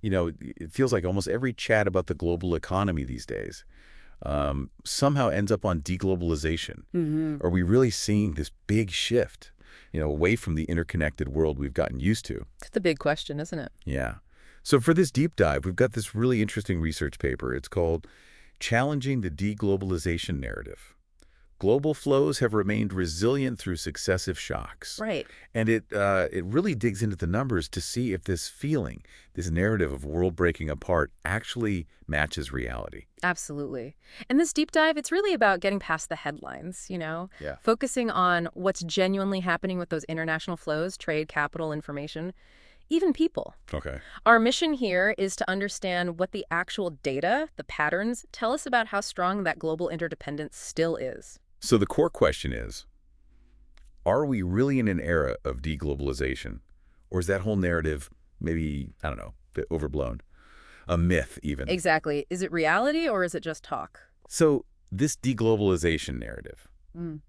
It feels like almost every chat about the global economy these days somehow ends up on deglobalization. Hmm. Are we really seeing this big shift, away from the interconnected world we've gotten used to? It's the big question, isn't it? Yeah. So for this deep dive, we've got this really interesting research paper. It's called Challenging the Deglobalization Narrative. Global flows have remained resilient through successive shocks. Right. And it really digs into the numbers to see if this feeling, this narrative of world breaking apart, actually matches reality. Absolutely. And this deep dive, it's really about getting past the headlines, Yeah. focusing on what's genuinely happening with those international flows, trade, capital, information, even people. Okay. Our mission here is to understand what the actual data, the patterns, tell us about how strong that global interdependence still is. So the core question is, are we really in an era of deglobalization? Or is that whole narrative maybe, I don't know, a bit overblown? A myth, even? Exactly. Is it reality or is it just talk? So this deglobalization narrative, Mm.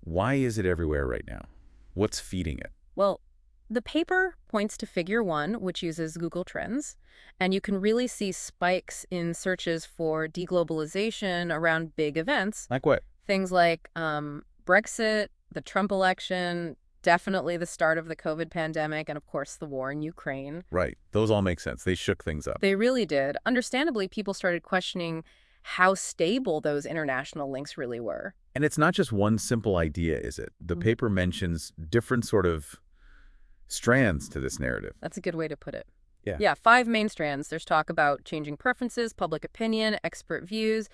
why is it everywhere right now? What's feeding it? Well, the paper points to Figure 1, which uses Google Trends, and you can really see spikes in searches for deglobalization around big events. Like what? Things like Brexit, the Trump election, definitely the start of the COVID pandemic, and of course the war in Ukraine. Right. Those all make sense. They shook things up. They really did. Understandably, people started questioning how stable those international links really were. And it's not just one simple idea, is it? The Mm. paper mentions different sort of strands to this narrative. That's a good way to put it. Yeah. Yeah, 5 main strands. There's talk about changing preferences, public opinion, expert views.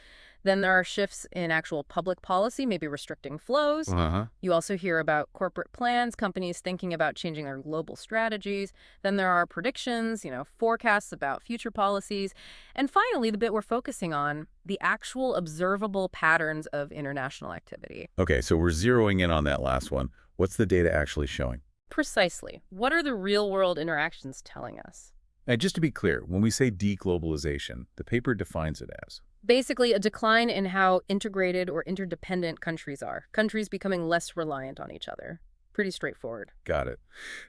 Then there are shifts in actual public policy, maybe restricting flows. Uh-huh. You also hear about corporate plans, companies thinking about changing their global strategies. Then there are predictions, forecasts about future policies. And finally, the bit we're focusing on, the actual observable patterns of international activity. Okay, so we're zeroing in on that last one. What's the data actually showing? Precisely. What are the real-world interactions telling us? And just to be clear, when we say deglobalization, the paper defines it as. Basically, a decline in how integrated or interdependent countries are. Countries becoming less reliant on each other. Pretty straightforward. Got it.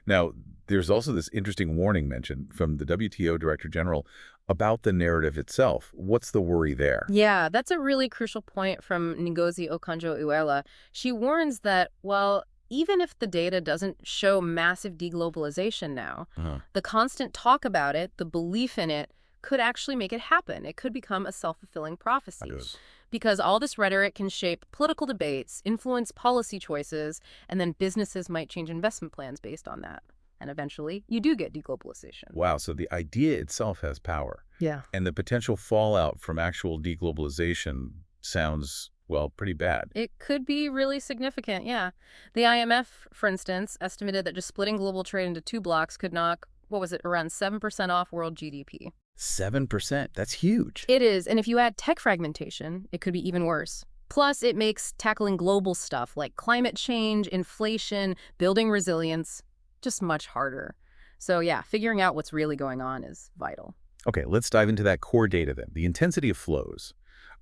Now, there's also this interesting warning mentioned from the WTO Director General about the narrative itself. What's the worry there? Yeah, that's a really crucial point from Ngozi Okonjo-Iweala. She warns that, well, even if the data doesn't show massive deglobalization now, Uh-huh. the constant talk about it, the belief in it, could actually make it happen. It could become a self-fulfilling prophecy. Good. Because all this rhetoric can shape political debates, influence policy choices, and then businesses might change investment plans based on that. And eventually, you do get deglobalization. Wow, so the idea itself has power. Yeah. And the potential fallout from actual deglobalization sounds, well, pretty bad. It could be really significant, yeah. The IMF, for instance, estimated that just splitting global trade into 2 blocks could knock, what was it, around 7% off world GDP. 7%. That's huge. It is, and if you add tech fragmentation, it could be even worse. Plus, it makes tackling global stuff like climate change, inflation, building resilience just much harder. So yeah, figuring out what's really going on is vital. Okay, let's dive into that core data then. The intensity of flows.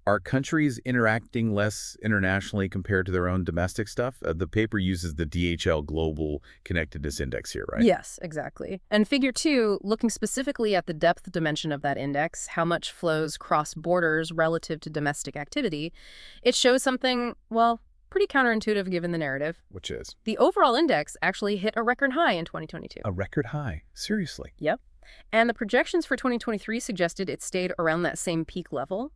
Are countries interacting less internationally compared to their own domestic stuff? The paper uses the DHL Global Connectedness Index here, right? Yes, exactly. And figure 2, looking specifically at the depth dimension of that index, how much flows cross borders relative to domestic activity, it shows something, well, pretty counterintuitive given the narrative. Which is? The overall index actually hit a record high in 2022. A record high. Seriously. Yep. And the projections for 2023 suggested it stayed around that same peak level.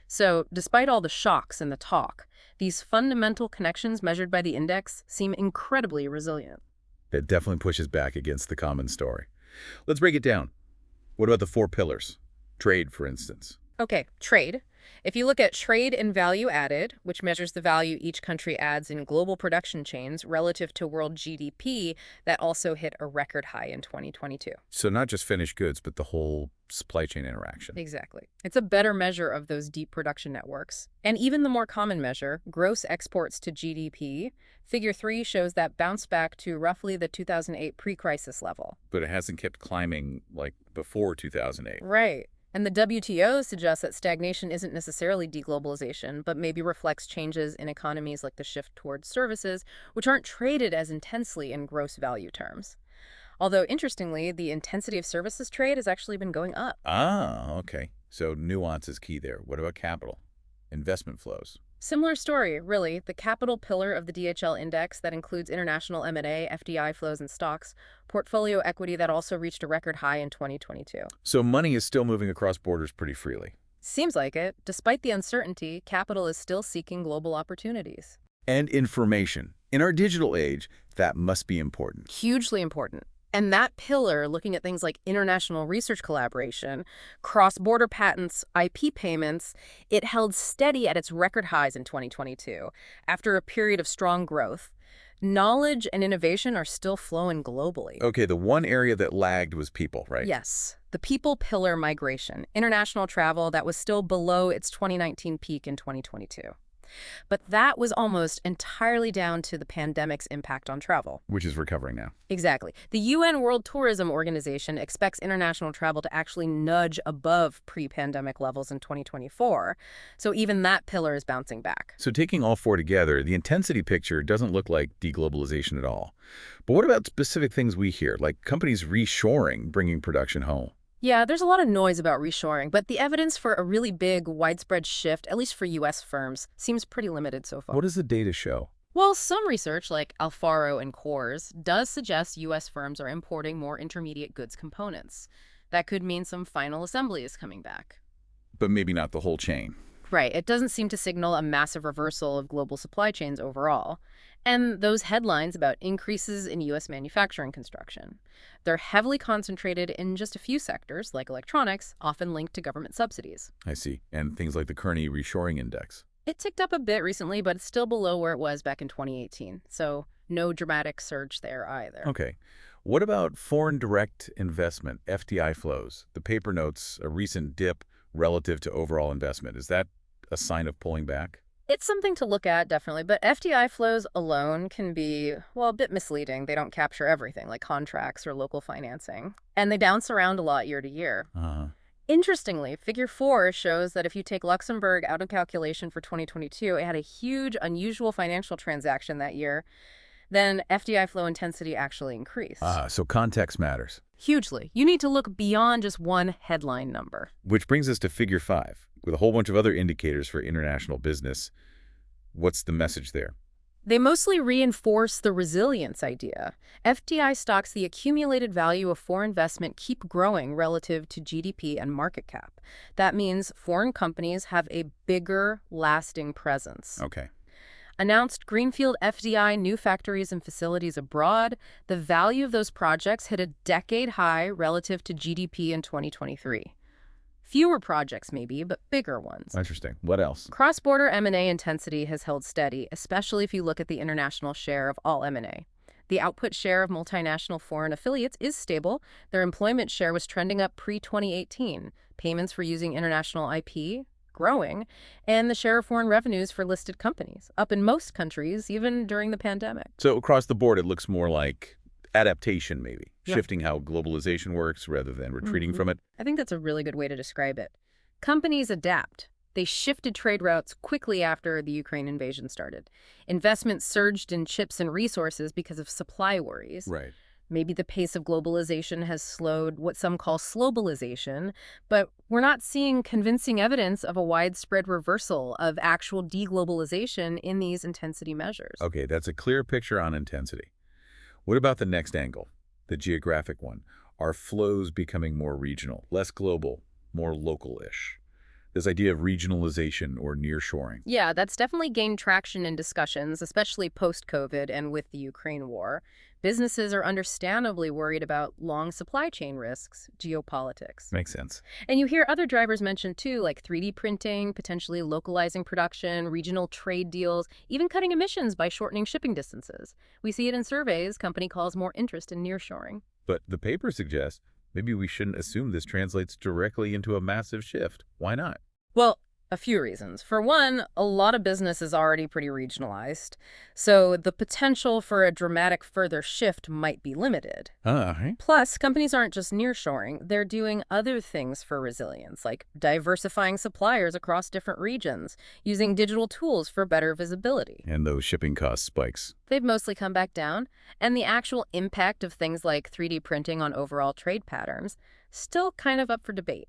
So, despite all the shocks and the talk, these fundamental connections measured by the index seem incredibly resilient. It definitely pushes back against the common story. Let's break it down. What about the 4 pillars? Trade, for instance. Okay, trade. If you look at trade and value added, which measures the value each country adds in global production chains relative to world GDP, that also hit a record high in 2022. So not just finished goods, but the whole supply chain interaction. Exactly. It's a better measure of those deep production networks. And even the more common measure, gross exports to GDP, figure 3 shows that bounce back to roughly the 2008 pre-crisis level. But it hasn't kept climbing like before 2008. Right. And the WTO suggests that stagnation isn't necessarily deglobalization, but maybe reflects changes in economies like the shift towards services, which aren't traded as intensely in gross value terms. Although, interestingly, the intensity of services trade has actually been going up. Ah, okay. So nuance is key there. What about capital? Investment flows. Similar story, really. The capital pillar of the DHL index that includes international M&A, FDI flows, and stocks, portfolio equity that also reached a record high in 2022. So money is still moving across borders pretty freely. Seems like it. Despite the uncertainty, capital is still seeking global opportunities. And information. In our digital age, that must be important. Hugely important. And that pillar, looking at things like international research collaboration, cross-border patents, IP payments, it held steady at its record highs in 2022 after a period of strong growth. Knowledge and innovation are still flowing globally. Okay, the one area that lagged was people, right? Yes, the people pillar migration, international travel that was still below its 2019 peak in 2022. But that was almost entirely down to the pandemic's impact on travel. Which is recovering now. Exactly. The UN World Tourism Organization expects international travel to actually nudge above pre-pandemic levels in 2024. So even that pillar is bouncing back. So taking all four together, the intensity picture doesn't look like deglobalization at all. But what about specific things we hear, like companies reshoring, bringing production home? Yeah, there's a lot of noise about reshoring, but the evidence for a really big, widespread shift, at least for U.S. firms, seems pretty limited so far. What does the data show? Well, some research, like Alfaro and Coors, does suggest U.S. firms are importing more intermediate goods components. That could mean some final assembly is coming back. But maybe not the whole chain. Right, it doesn't seem to signal a massive reversal of global supply chains overall. And those headlines about increases in U.S. manufacturing construction. They're heavily concentrated in just a few sectors, like electronics, often linked to government subsidies. I see. And things like the Kearney Reshoring Index. It ticked up a bit recently, but it's still below where it was back in 2018. So no dramatic surge there either. Okay. What about foreign direct investment, FDI flows? The paper notes a recent dip relative to overall investment. Is that a sign of pulling back? It's something to look at, definitely, but FDI flows alone can be, well, a bit misleading. They don't capture everything, like contracts or local financing. And they bounce around a lot year to year. Interestingly, Figure 4 shows that if you take Luxembourg out of calculation for 2022, it had a huge, unusual financial transaction that year. Then FDI flow intensity actually increased. So context matters. Hugely. You need to look beyond just one headline number. Which brings us to Figure 5, with a whole bunch of other indicators for international business. What's the message there? They mostly reinforce the resilience idea. FDI stocks the accumulated value of foreign investment keep growing relative to GDP and market cap. That means foreign companies have a bigger, lasting presence. Okay. Announced greenfield FDI new factories and facilities abroad, the value of those projects hit a decade high relative to GDP in 2023. Fewer projects maybe, but bigger ones. Interesting. What else? Cross-border M&A intensity has held steady, especially if you look at the international share of all M&A. The output share of multinational foreign affiliates is stable. Their employment share was trending up pre-2018. Payments for using international IP growing, and the share of foreign revenues for listed companies up in most countries, even during the pandemic. So across the board, it looks more like adaptation, maybe. Yeah. Shifting how globalization works rather than retreating from it. I think that's a really good way to describe it. Companies adapt. They shifted trade routes quickly after the Ukraine invasion started. Investment surged in chips and resources because of supply worries. Right. Maybe the pace of globalization has slowed what some call slowbalization, but we're not seeing convincing evidence of a widespread reversal of actual deglobalization in these intensity measures. Okay, that's a clear picture on intensity. What about the next angle, the geographic one? Are flows becoming more regional, less global, more local-ish? This idea of regionalization or nearshoring. Yeah, that's definitely gained traction in discussions, especially post-COVID and with the Ukraine war. Businesses are understandably worried about long supply chain risks, geopolitics. Makes sense. And you hear other drivers mentioned too, like 3D printing, potentially localizing production, regional trade deals, even cutting emissions by shortening shipping distances. We see it in surveys, company calls more interest in nearshoring. But the paper suggests maybe we shouldn't assume this translates directly into a massive shift. Why not? Well, A few reasons. For one, a lot of business is already pretty regionalized, so the potential for a dramatic further shift might be limited. Right. Plus, companies aren't just nearshoring, they're doing other things for resilience, like diversifying suppliers across different regions, using digital tools for better visibility. And those shipping cost spikes. They've mostly come back down, and the actual impact of things like 3D printing on overall trade patterns still kind of up for debate.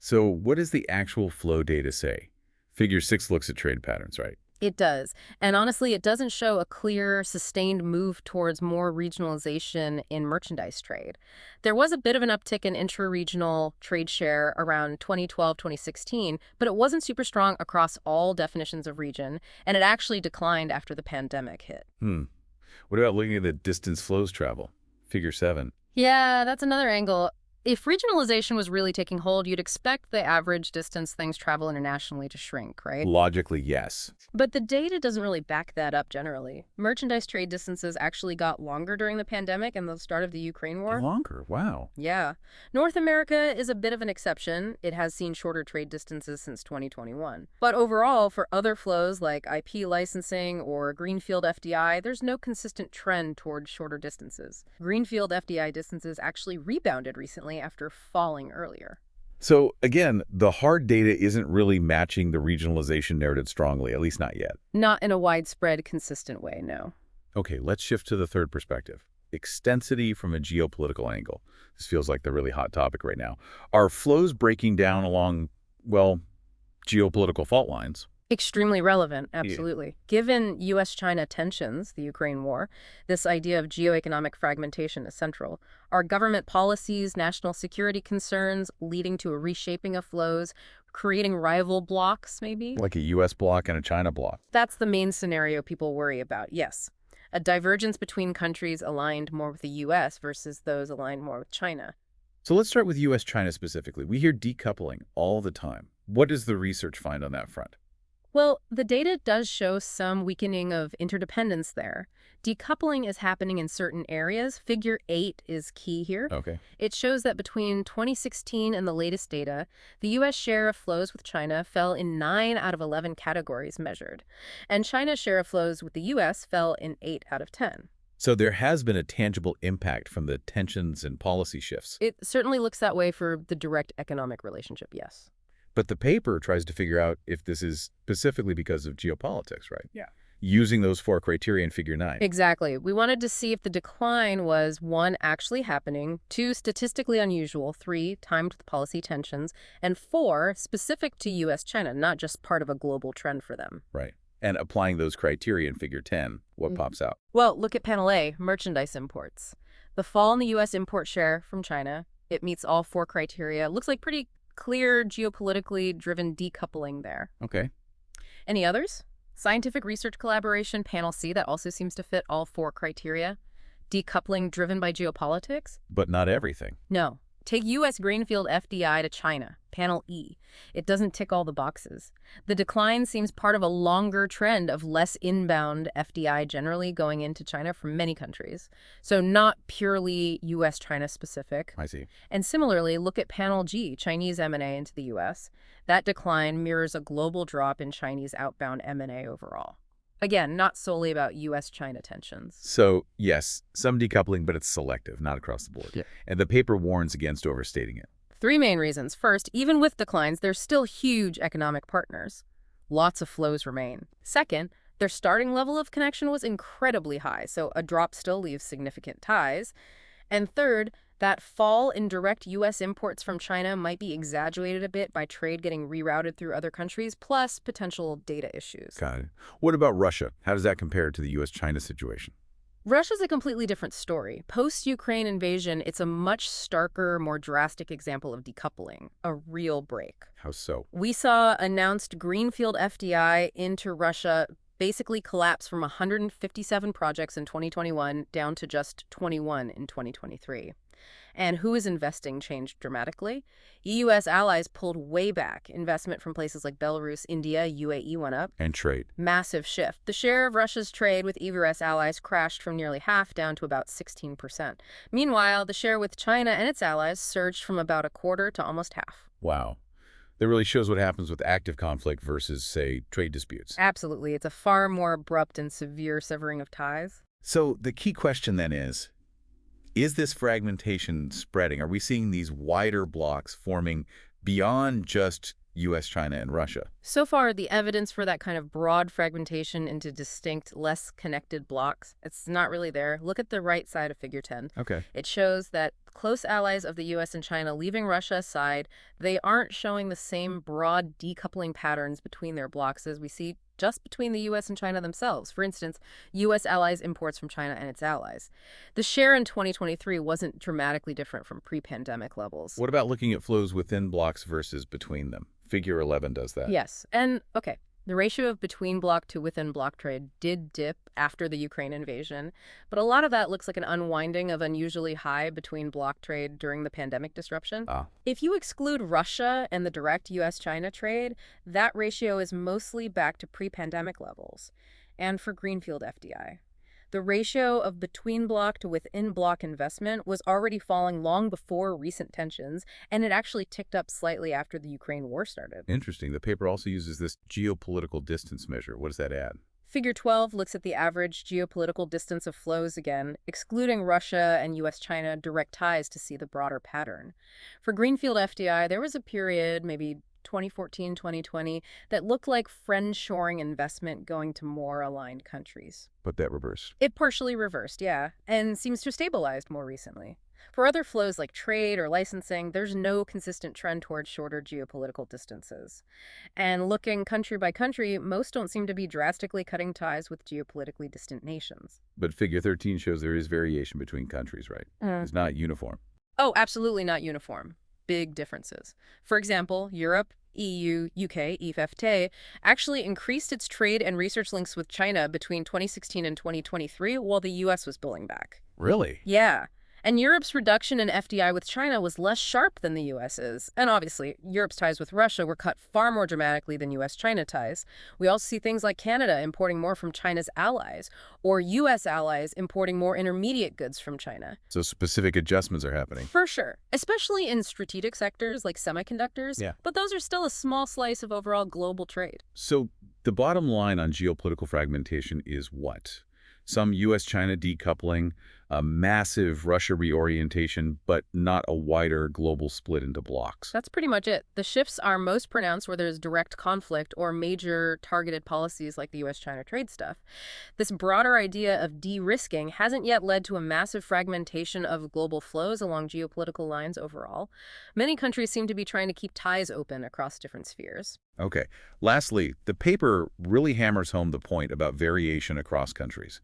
So what does the actual flow data say? Figure 6 looks at trade patterns, right? It does. And honestly, it doesn't show a clear, sustained move towards more regionalization in merchandise trade. There was a bit of an uptick in intra-regional trade share around 2012, 2016, but it wasn't super strong across all definitions of region, and it actually declined after the pandemic hit. What about looking at the distance flows travel? Figure 7. Yeah, that's another angle. If regionalization was really taking hold, you'd expect the average distance things travel internationally to shrink, right? Logically, yes. But the data doesn't really back that up generally. Merchandise trade distances actually got longer during the pandemic and the start of the Ukraine war. Longer, wow. Yeah. North America is a bit of an exception. It has seen shorter trade distances since 2021. But overall, for other flows like IP licensing or Greenfield FDI, there's no consistent trend toward shorter distances. Greenfield FDI distances actually rebounded recently after falling earlier. So again, the hard data isn't really matching the regionalization narrative strongly, at least not yet. Not in a widespread, consistent way, no. Okay, let's shift to the third perspective. Extensity from a geopolitical angle. This feels like the really hot topic right now. Are flows breaking down along, well, geopolitical fault lines? Extremely relevant, Yeah. absolutely. Given U.S.-China tensions, the Ukraine war, this idea of geoeconomic fragmentation is central. Are government policies, national security concerns leading to a reshaping of flows, creating rival blocs, maybe? Like a U.S. bloc and a China bloc. That's the main scenario people worry about, yes. A divergence between countries aligned more with the U.S. versus those aligned more with China. So let's start with U.S.-China specifically. We hear decoupling all the time. What does the research find on that front? Well, the data does show some weakening of interdependence there. Decoupling is happening in certain areas. Figure 8 is key here. Okay. It shows that between 2016 and the latest data, the U.S. share of flows with China fell in 9 out of 11 categories measured, and China's share of flows with the U.S. fell in 8 out of 10. So there has been a tangible impact from the tensions and policy shifts. It certainly looks that way for the direct economic relationship, yes. But the paper tries to figure out if this is specifically because of geopolitics, right? Yeah. Using those 4 criteria in Figure 9. Exactly. We wanted to see if the decline was, 1, actually happening, 2, statistically unusual, 3, timed with policy tensions, and 4, specific to U.S.-China, not just part of a global trend for them. Right. And applying those criteria in Figure 10, what pops out? Well, look at Panel A, merchandise imports. The fall in the U.S. import share from China, it meets all 4 criteria. Looks like pretty clear geopolitically driven decoupling there. Okay. Any others? Scientific research collaboration, Panel C, that also seems to fit all 4 criteria. Decoupling driven by geopolitics? But not everything. No. Take U.S. Greenfield FDI to China, Panel E. It doesn't tick all the boxes. The decline seems part of a longer trend of less inbound FDI generally going into China from many countries. So not purely U.S.-China specific. I see. And similarly, look at Panel G, Chinese M&A into the U.S. That decline mirrors a global drop in Chinese outbound M&A overall. Again, not solely about U.S.-China tensions. So, yes, some decoupling, but it's selective, not across the board. Yeah. And the paper warns against overstating it. 3 main reasons. First, even with declines, they're still huge economic partners. Lots of flows remain. Second, their starting level of connection was incredibly high, so a drop still leaves significant ties. And third, that fall in direct U.S. imports from China might be exaggerated a bit by trade getting rerouted through other countries, plus potential data issues. Got it. What about Russia? How does that compare to the U.S.-China situation? Russia's a completely different story. Post-Ukraine invasion, it's a much starker, more drastic example of decoupling, a real break. How so? We saw announced Greenfield FDI into Russia basically collapse from 157 projects in 2021 down to just 21 in 2023. And who is investing changed dramatically. EU-US allies pulled way back. Investment from places like Belarus, India, UAE went up. And trade. Massive shift. The share of Russia's trade with EU-US allies crashed from nearly half down to about 16%. Meanwhile, the share with China and its allies surged from about a quarter to almost half. Wow. That really shows what happens with active conflict versus, say, trade disputes. Absolutely. It's a far more abrupt and severe severing of ties. So the key question then is this fragmentation spreading? Are we seeing these wider blocks forming beyond just U.S., China, and Russia? So far, the evidence for that kind of broad fragmentation into distinct, less connected blocks, it's not really there. Look at the right side of Figure 10. Okay. It shows that close allies of the U.S. and China, leaving Russia aside, they aren't showing the same broad decoupling patterns between their blocks as we see just between the U.S. and China themselves. For instance, U.S. allies imports from China and its allies. The share in 2023 wasn't dramatically different from pre-pandemic levels. What about looking at flows within blocks versus between them? Figure 11 does that. Yes. And, okay, the ratio of between bloc to within bloc trade did dip after the Ukraine invasion, but a lot of that looks like an unwinding of unusually high between bloc trade during the pandemic disruption. Ah, If you exclude Russia and the direct U.S.-China trade, that ratio is mostly back to pre-pandemic levels. And for Greenfield FDI, the ratio of between bloc to within bloc investment was already falling long before recent tensions, and it actually ticked up slightly after the Ukraine war started. interesting. The paper also uses this geopolitical distance measure. What does that add? Figure 12 looks at the average geopolitical distance of flows again, excluding Russia and U.S.-China direct ties to see the broader pattern. For Greenfield FDI, there was a period, maybe 2014, 2020, that looked like friend-shoring investment going to more aligned countries. But that reversed. It partially reversed, yeah, and seems to have stabilized more recently. For other flows like trade or licensing, there's no consistent trend towards shorter geopolitical distances. And looking country by country, most don't seem to be drastically cutting ties with geopolitically distant nations. But Figure 13 shows there is variation between countries, right? It's not uniform. Oh, absolutely not uniform. Big differences. For example, Europe, EU, UK, EFTA actually increased its trade and research links with China between 2016 and 2023 while the US was pulling back. Really? Yeah. And Europe's reduction in FDI with China was less sharp than the US's. And obviously, Europe's ties with Russia were cut far more dramatically than US-China ties. We also see things like Canada importing more from China's allies, or US allies importing more intermediate goods from China. So specific adjustments are happening. For sure, especially in strategic sectors like semiconductors. Yeah. But those are still a small slice of overall global trade. So the bottom line on geopolitical fragmentation is what? Some U.S.-China decoupling, a massive Russia reorientation, but not a wider global split into blocks. That's pretty much it. The shifts are most pronounced where there's direct conflict or major targeted policies like the U.S.-China trade stuff. This broader idea of de-risking hasn't yet led to a massive fragmentation of global flows along geopolitical lines overall. Many countries seem to be trying to keep ties open across different spheres. Okay. Lastly, the paper really hammers home the point about variation across countries.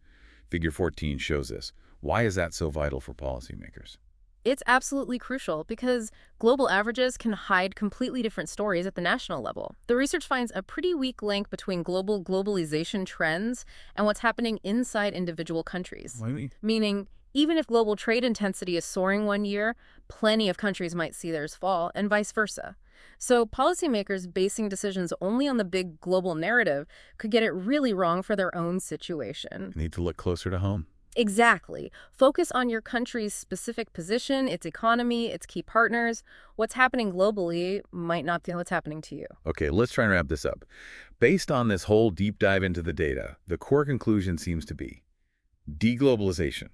Figure 14 shows this. Why is that so vital for policymakers? It's absolutely crucial because global averages can hide completely different stories at the national level. The research finds a pretty weak link between globalization trends and what's happening inside individual countries. Meaning, even if global trade intensity is soaring one year, plenty of countries might see theirs fall, and vice versa. So policymakers basing decisions only on the big global narrative could get it really wrong for their own situation. Need to look closer to home. Exactly. Focus on your country's specific position, its economy, its key partners. What's happening globally might not be what's happening to you. Okay, let's try and wrap this up. Based on this whole deep dive into the data, the core conclusion seems to be deglobalization,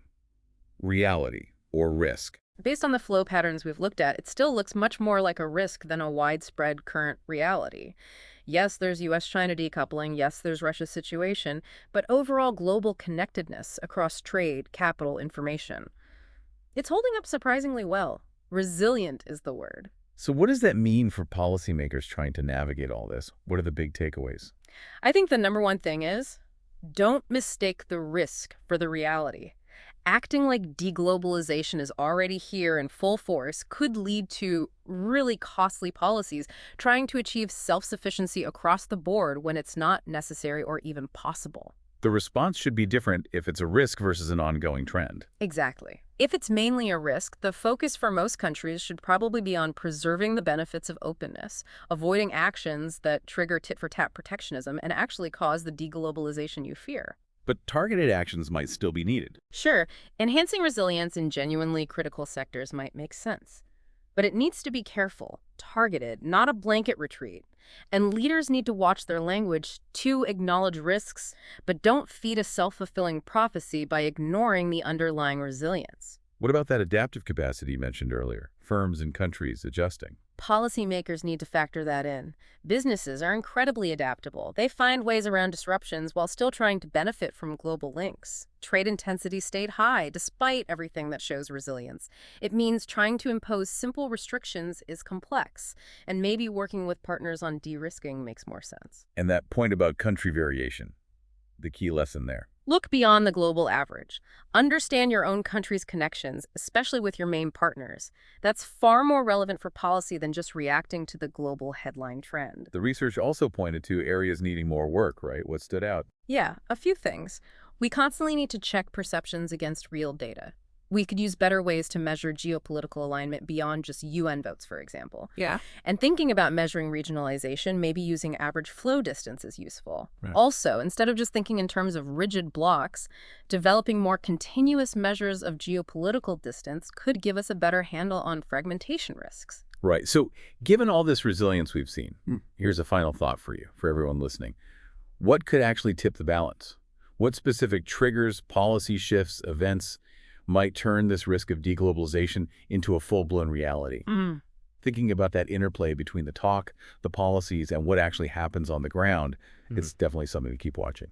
reality, or risk. Based on the flow patterns we've looked at, it still looks much more like a risk than a widespread current reality. Yes, there's U.S.-China decoupling. Yes, there's Russia's situation. But overall global connectedness across trade, capital, information. It's holding up surprisingly well. Resilient is the word. So what does that mean for policymakers trying to navigate all this? What are the big takeaways? I think the number one thing is, don't mistake the risk for the reality. Acting like deglobalization is already here in full force could lead to really costly policies trying to achieve self-sufficiency across the board when it's not necessary or even possible. The response should be different if it's a risk versus an ongoing trend. Exactly. If it's mainly a risk, the focus for most countries should probably be on preserving the benefits of openness, avoiding actions that trigger tit-for-tat protectionism and actually cause the deglobalization you fear. But targeted actions might still be needed. Sure, enhancing resilience in genuinely critical sectors might make sense. But it needs to be careful, targeted, not a blanket retreat. And leaders need to watch their language to acknowledge risks, but don't feed a self-fulfilling prophecy by ignoring the underlying resilience. What about that adaptive capacity you mentioned earlier? Firms and countries adjusting. Policymakers need to factor that in. Businesses are incredibly adaptable. They find ways around disruptions while still trying to benefit from global links. Trade intensity stayed high despite everything that shows resilience. It means trying to impose simple restrictions is complex, and maybe working with partners on de-risking makes more sense. And that point about country variation, the key lesson there. Look beyond the global average. Understand your own country's connections, especially with your main partners. That's far more relevant for policy than just reacting to the global headline trend. The research also pointed to areas needing more work, right? What stood out? Yeah, a few things. We constantly need to check perceptions against real data. We could use better ways to measure geopolitical alignment beyond just UN votes, for example. Yeah. And thinking about measuring regionalization, maybe using average flow distance is useful. Right. Also, instead of just thinking in terms of rigid blocks, developing more continuous measures of geopolitical distance could give us a better handle on fragmentation risks. Right. So given all this resilience we've seen, here's a final thought for you, for everyone listening. What could actually tip the balance? What specific triggers, policy shifts, events might turn this risk of deglobalization into a full-blown reality? Thinking about that interplay between the talk, the policies, and what actually happens on the ground, it's definitely something to keep watching.